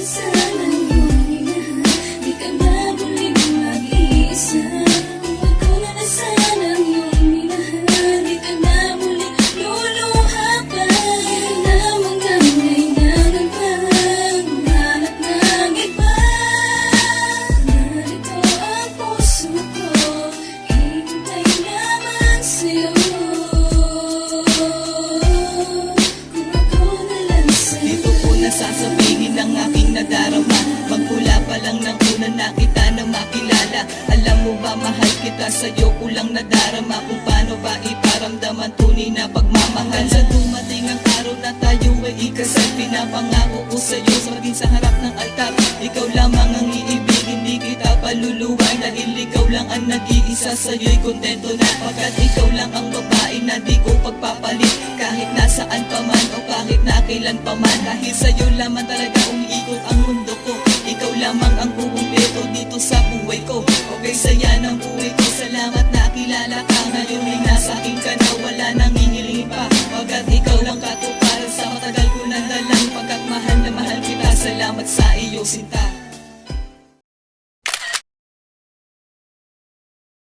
sana iyong minahal, di ka na muling mag-iisa. Kung ikaw na sana iyong minahal, di ka na muling luluha pa. Di na mong kailangan pa maghanap ng iba. Narito ang puso ko, hintay lamang sa'yo. Kung ako na lang sa'yo. Dito ko nasasabihin ang aking nadarama, magmula pa lang nang una na kita na makilala. Alam mo ba, mahal kita, sa'yo ko lang nadarama kung paano ba iparamdaman tunay na pagmamahal. Sa dumating ang araw na tayo ay ikasal, pinapangako ko sa'yo maging sa harap ng altar. Ikaw lamang ang iibigin, di kita paluluway, dahil ikaw lang ang nag-iisa, sa'yo'y kontento na. Pagkat ikaw lang ang babae na di ko pagpapalit, kahit nasaan pa man o kahit na kailan pa man. Dahil sa'yo lamang talaga umiikot ang mundo ko, ikaw lamang ang kukumpleto dito sa buhay ko. Okay, saya ng buhay ko, salamat na kilala ka. Ngayon ay nasa akin ka na, wala nang hihilingin pa. Pagkat ikaw lang katuparan sa matagal ko na dalang, pagkat mahal na mahal kita, salamat sa iyo sinta.